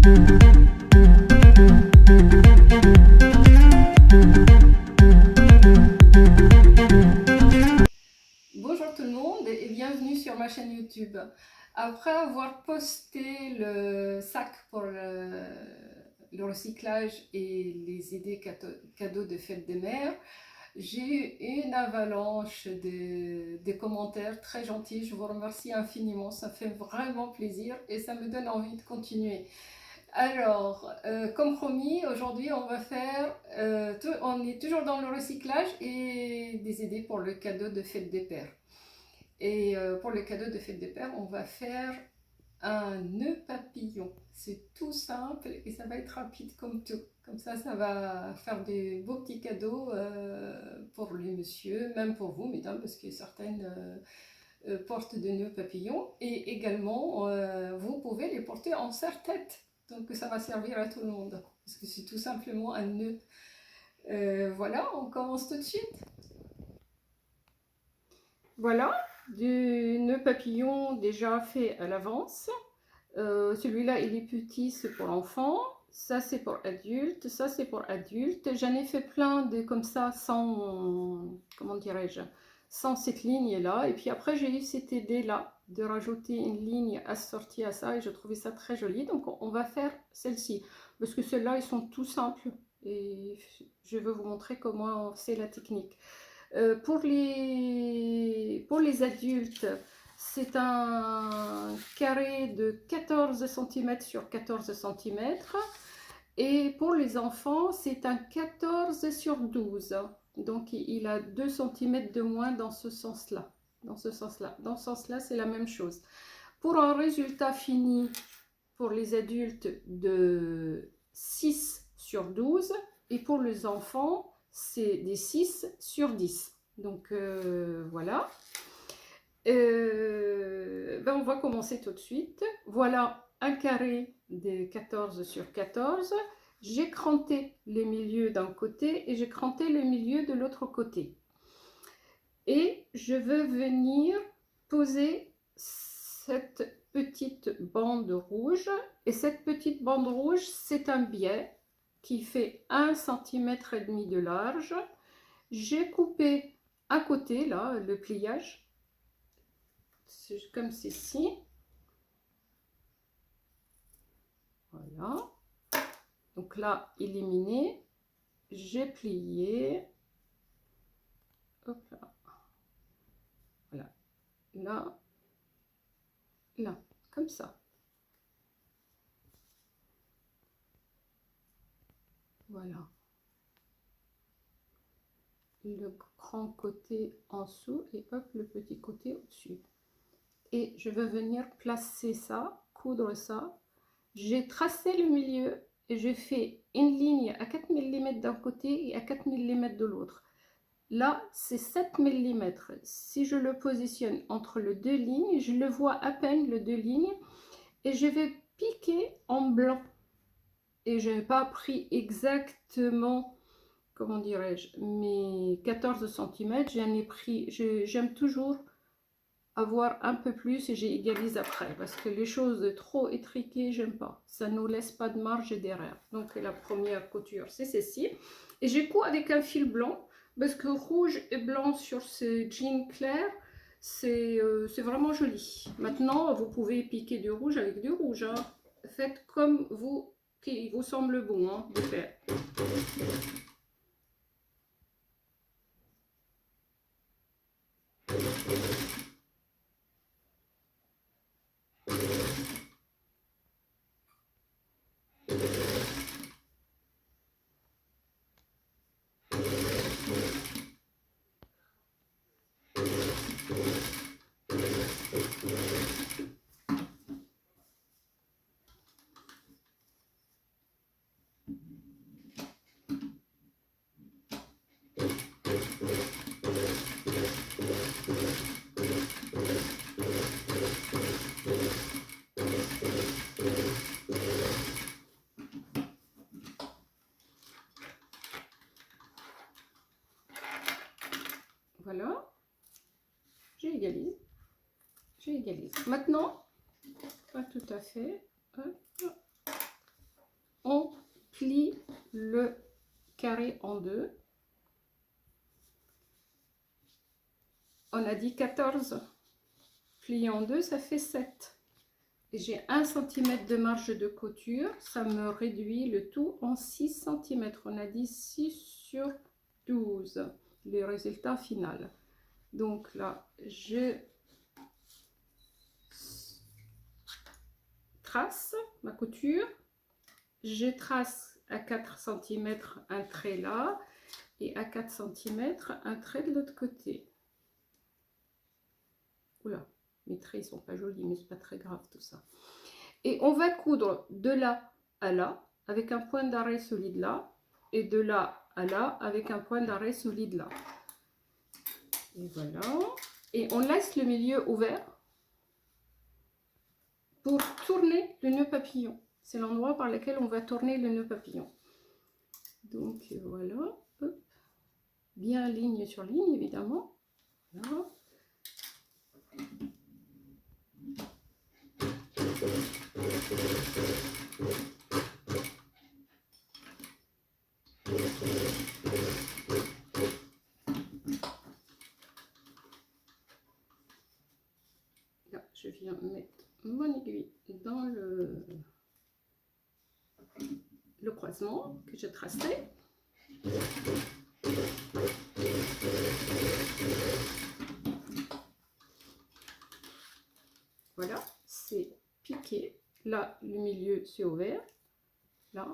Bonjour tout le monde et bienvenue sur ma chaîne YouTube. Après avoir posté le sac pour le recyclage et les idées cadeaux de fête des mères, j'ai eu une avalanche de commentaires très gentils. Je vous remercie infiniment, ça fait vraiment plaisir et ça me donne envie de continuer. Alors, comme promis, aujourd'hui on va faire, on est toujours dans le recyclage et des idées pour le cadeau de fête des pères. Et pour le cadeau de fête des pères, on va faire un nœud papillon. C'est tout simple et ça va être rapide comme tout. Comme ça va faire des beaux petits cadeaux pour les messieurs, même pour vous, mesdames, parce que certaines portent des nœuds papillons. Et également, vous pouvez les porter en serre-tête. Donc ça va servir à tout le monde, parce que c'est tout simplement un nœud. Voilà, on commence tout de suite. Voilà, du nœud papillon déjà fait à l'avance. Celui-là, il est petit, c'est pour enfant. Ça, c'est pour adulte. Ça, c'est pour adulte. J'en ai fait plein de comme ça, sans, comment dirais-je, sans cette ligne-là. Et puis après, j'ai eu cette idée-là de rajouter une ligne assortie à ça. Et je trouvais ça très joli. Donc, on va faire celle-ci. Parce que celles-là, ils sont tout simples. Et je veux vous montrer comment c'est la technique. Pour les adultes, c'est un carré de 14 cm sur 14 cm. Et pour les enfants, c'est un 14 sur 12. Donc, il a 2 cm de moins dans ce sens-là. Dans ce sens-là, c'est la même chose. Pour un résultat fini, pour les adultes, de 6 sur 12. Et pour les enfants, c'est des 6 sur 10. Donc voilà. On va commencer tout de suite. Voilà un carré de 14 sur 14. J'ai cranté les milieux d'un côté et j'ai cranté le milieu de l'autre côté. Et je veux venir poser cette petite bande rouge. Et cette petite bande rouge, c'est un biais qui fait 1,5 cm de large. J'ai coupé à côté, là, le pliage, comme ceci. Voilà. Donc là, éliminé. J'ai plié. Hop là. Voilà. Là. Là. Comme ça. Voilà. Le grand côté en dessous et hop, le petit côté au-dessus. Et je vais venir placer ça, coudre ça. J'ai tracé le milieu et j'ai fait une ligne à 4 mm d'un côté et à 4 mm de l'autre. Là, c'est 7 mm. Si je le positionne entre les deux lignes, je le vois à peine, les deux lignes, et je vais piquer en blanc. Et je n'ai pas pris exactement, comment dirais-je, mes 14 cm, j'en ai pris, j'aime toujours avoir un peu plus et j'égalise après, parce que les choses trop étriquées, j'aime pas. Ça nous laisse pas de marge derrière. Donc la première couture, c'est celle-ci. Et je couds avec un fil blanc, parce que rouge et blanc sur ce jean clair, c'est vraiment joli. Maintenant, vous pouvez piquer du rouge avec du rouge. Hein. Faites comme vous, qui vous semble bon hein, de faire. Voilà, j'égalise. Maintenant, pas tout à fait. Hop. plie le carré en deux. On a dit 14. Plié en deux, ça fait 7. J'ai 1 cm de marge de couture. Ça me réduit le tout en 6 cm. On a dit 6 sur 12. Le résultat final. Donc là, je trace ma couture. Je trace à 4 cm un trait là. Et à 4 cm un trait de l'autre côté. Oula, mes traits sont pas jolis, mais c'est pas très grave tout ça. Et on va coudre de là à là avec un point d'arrêt solide là, et de là à là avec un point d'arrêt solide là. Et voilà. Et on laisse le milieu ouvert pour tourner le nœud papillon. C'est l'endroit par lequel on va tourner le nœud papillon. Donc voilà. Hop. Bien ligne sur ligne évidemment. Voilà. Là, je viens mettre mon aiguille dans le croisement que j'ai tracé. Voilà, c'est piqué. Là, le milieu c'est ouvert. Là.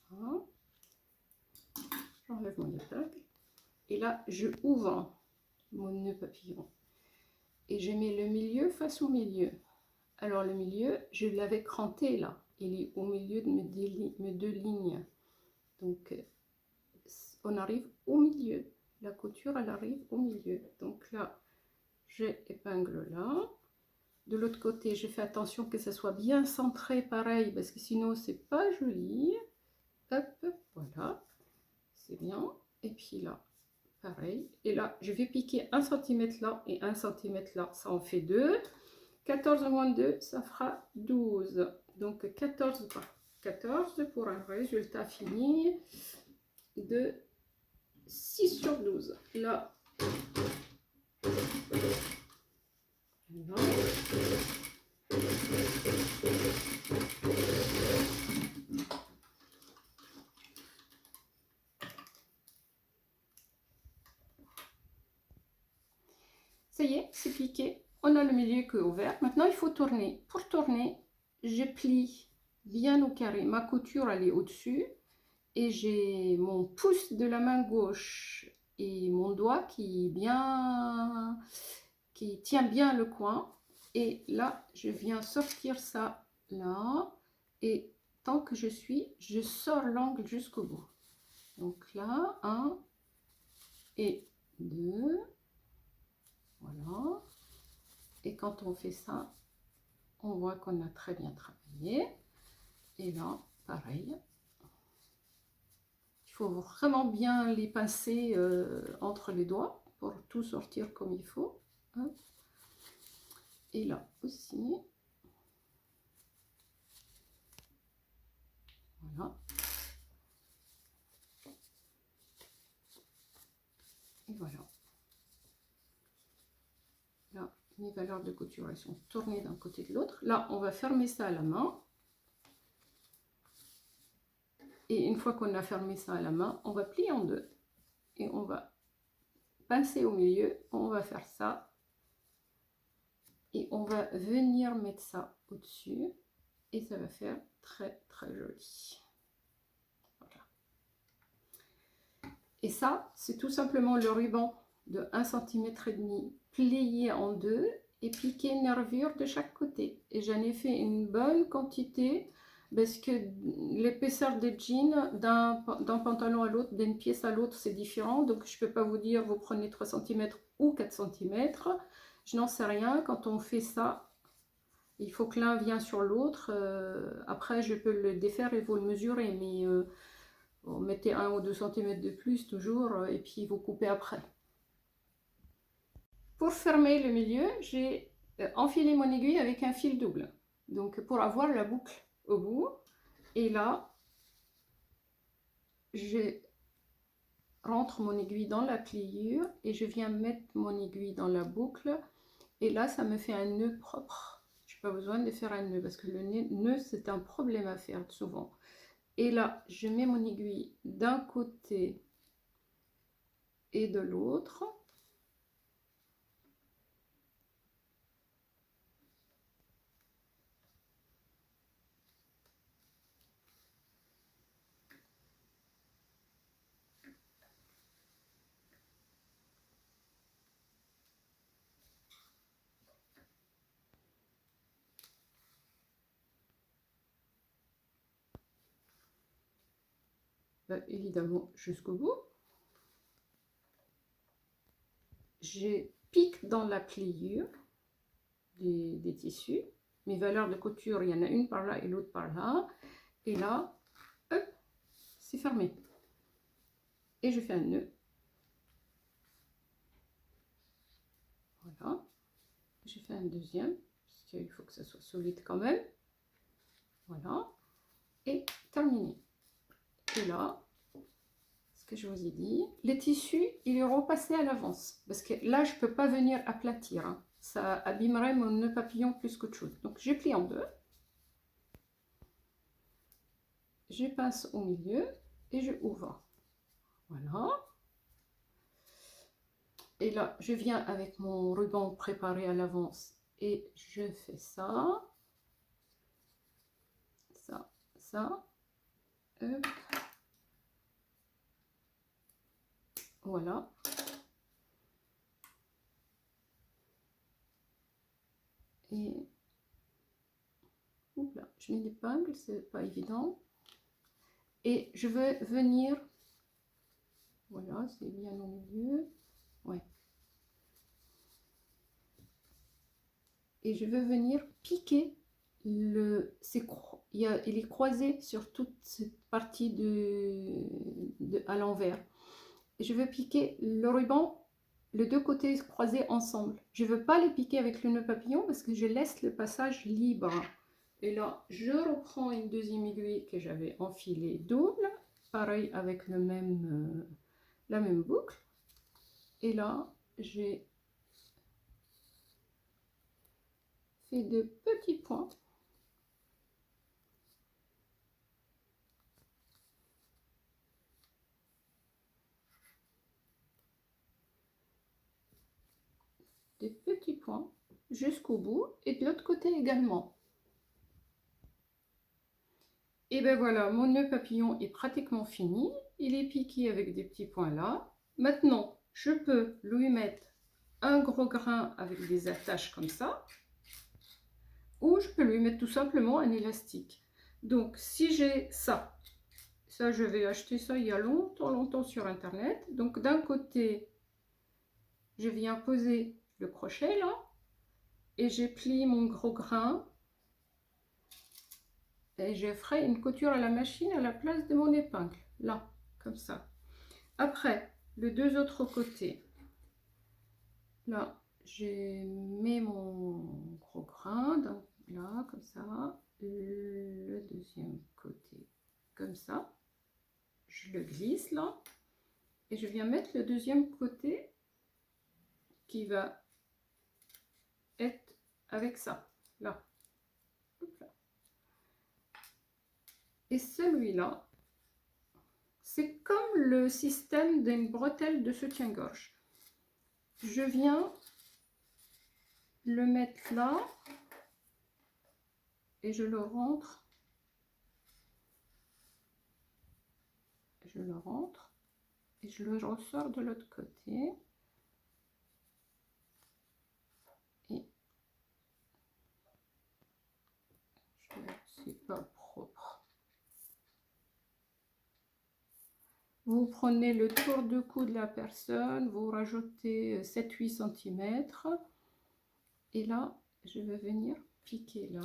Voilà. J'enlève mon épingle. Et là, je ouvre mon nœud papillon. Et je mets le milieu face au milieu. Alors le milieu, je l'avais cranté là. Il est au milieu de mes deux lignes. Donc, on arrive au milieu. La couture, elle arrive au milieu. Donc là, j'épingle là. De l'autre côté, je fais attention que ça soit bien centré pareil, parce que sinon, c'est pas joli. Hop, voilà. C'est bien. Et puis là, pareil. Et là, je vais piquer 1 cm là et 1 cm là. Ça en fait 2. 14 moins 2, ça fera 12. Donc 14 par 14 pour un résultat fini de 6 sur 12. Là, voilà. Ça y est, c'est piqué. On a le milieu qui est ouvert. Maintenant, il faut tourner. Pour tourner, je plie bien au carré. Ma couture, elle est au-dessus. Et j'ai mon pouce de la main gauche et mon doigt qui tient bien le coin. Et là, je viens sortir ça là. Et tant que je sors l'angle jusqu'au bout. Donc là, 1 et 2. Voilà. Et quand on fait ça, on voit qu'on a très bien travaillé. Et là, pareil. Il faut vraiment bien les pincer entre les doigts pour tout sortir comme il faut. Hop. Et là aussi. Voilà. Et voilà. Là, mes valeurs de couture, elles sont tournées d'un côté de l'autre. Là, on va fermer ça à la main. Et une fois qu'on a fermé ça à la main, on va plier en deux. Et on va pincer au milieu. On va faire ça. Et on va venir mettre ça au-dessus. Et ça va faire très très joli. Voilà. Et ça, c'est tout simplement le ruban de 1,5 cm plié en deux et piqué nervure de chaque côté. Et j'en ai fait une bonne quantité parce que l'épaisseur des jeans d'un pantalon à l'autre, d'une pièce à l'autre, c'est différent. Donc je ne peux pas vous dire vous prenez 3 cm ou 4 cm. Je n'en sais rien. Quand on fait ça, il faut que l'un vienne sur l'autre. Après, je peux le défaire et vous le mesurer, mais vous mettez 1 ou 2 cm de plus toujours, et puis vous coupez après. Pour fermer le milieu, j'ai enfilé mon aiguille avec un fil double. Donc pour avoir la boucle au bout. Et là, je rentre mon aiguille dans la pliure et je viens mettre mon aiguille dans la boucle. Et là, ça me fait un nœud propre. Je n'ai pas besoin de faire un nœud parce que le nœud, c'est un problème à faire souvent. Et là, je mets mon aiguille d'un côté et de l'autre. Évidemment, jusqu'au bout. Je pique dans la pliure des tissus. Mes valeurs de couture, il y en a une par là et l'autre par là. Et là, hop, c'est fermé. Et je fais un nœud. Voilà. Je fais un deuxième, parce qu'il faut que ça soit solide quand même. Voilà. Et terminé. Et là, ce que je vous ai dit, les tissus, il est repassé à l'avance. Parce que là, je ne peux pas venir aplatir. Hein. Ça abîmerait mon nœud papillon plus qu'autre chose. Donc, je plie en deux. Je pince au milieu et je ouvre. Voilà. Et là, je viens avec mon ruban préparé à l'avance et je fais ça. Ça, ça. Hop. Voilà. Et là, je mets l'épingle, c'est pas évident. Et je veux venir, voilà, c'est bien au milieu. Ouais. Et je veux venir piquer il est croisé sur toute cette partie à l'envers. Je veux piquer le ruban, les deux côtés croisés ensemble. Je ne veux pas les piquer avec le nœud papillon parce que je laisse le passage libre. Et là, je reprends une deuxième aiguille que j'avais enfilée double, pareil avec la même boucle. Et là, j'ai fait de petits points. Des petits points jusqu'au bout et de l'autre côté également. Et ben voilà, mon nœud papillon est pratiquement fini. Il est piqué avec des petits points là. Maintenant, je peux lui mettre un gros grain avec des attaches comme ça. Ou je peux lui mettre tout simplement un élastique. Donc, si j'ai ça, je vais acheter ça il y a longtemps sur internet. Donc, d'un côté, je viens poser le crochet là. Et j'ai plié mon gros grain. Et je ferai une couture à la machine à la place de mon épingle. Là, comme ça. Après, les deux autres côtés. Là, je mets mon gros grain. Donc là, comme ça. Le deuxième côté, comme ça. Je le glisse là. Et je viens mettre le deuxième côté qui va être avec ça. Là. Et celui-là, c'est comme le système d'une bretelle de soutien-gorge. Je viens le mettre là et je le rentre. Je le rentre et je le ressors de l'autre côté. Et c'est pas propre. Vous prenez le tour de cou de la personne, vous rajoutez 7-8 cm. Et là, je vais venir piquer là,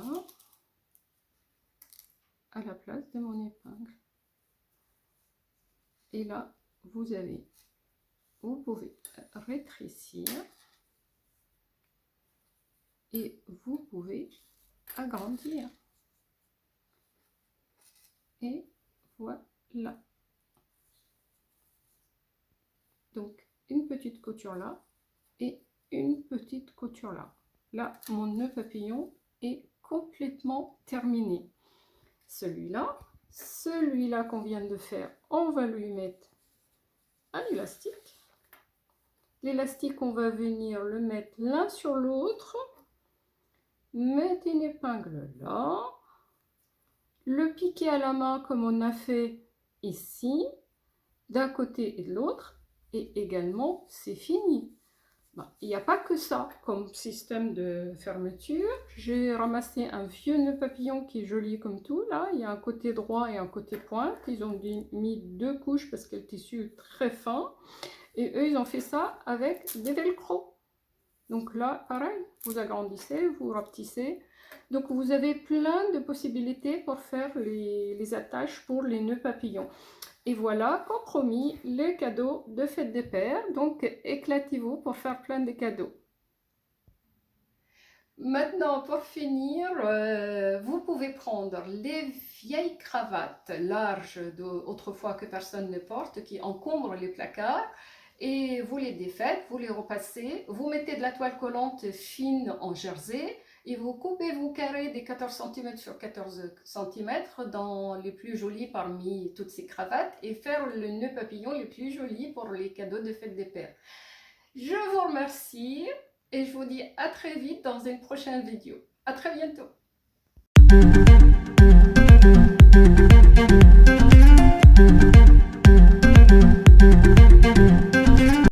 à la place de mon épingle. Et là, vous pouvez rétrécir. Et vous pouvez agrandir. Et voilà. Donc, une petite couture là et une petite couture là. Là, mon nœud papillon est complètement terminé. Celui-là qu'on vient de faire, on va lui mettre un élastique. L'élastique, on va venir le mettre l'un sur l'autre. Mettre une épingle là. Le piquer à la main comme on a fait ici, d'un côté et de l'autre. Et également, c'est fini. Il n'y a pas que ça comme système de fermeture. J'ai ramassé un vieux nœud papillon qui est joli comme tout. Là, il y a un côté droit et un côté pointe. Ils ont mis 2 couches parce que le tissu est très fin. Et eux, ils ont fait ça avec des velcro. Donc là, pareil, vous agrandissez, vous rapetissez. Donc vous avez plein de possibilités pour faire les attaches pour les nœuds papillons. Et voilà, comme promis, les cadeaux de fête des pères. Donc éclatez-vous pour faire plein de cadeaux. Maintenant, pour finir, vous pouvez prendre les vieilles cravates larges d'autrefois que personne ne porte, qui encombrent les placards, et vous les défaites, vous les repassez, vous mettez de la toile collante fine en jersey, et vous coupez vos carrés des 14 cm sur 14 cm dans les plus jolis parmi toutes ces cravates, et faire le nœud papillon les plus jolis pour les cadeaux de fête des pères. Je vous remercie. Et je vous dis à très vite dans une prochaine vidéo. À très bientôt.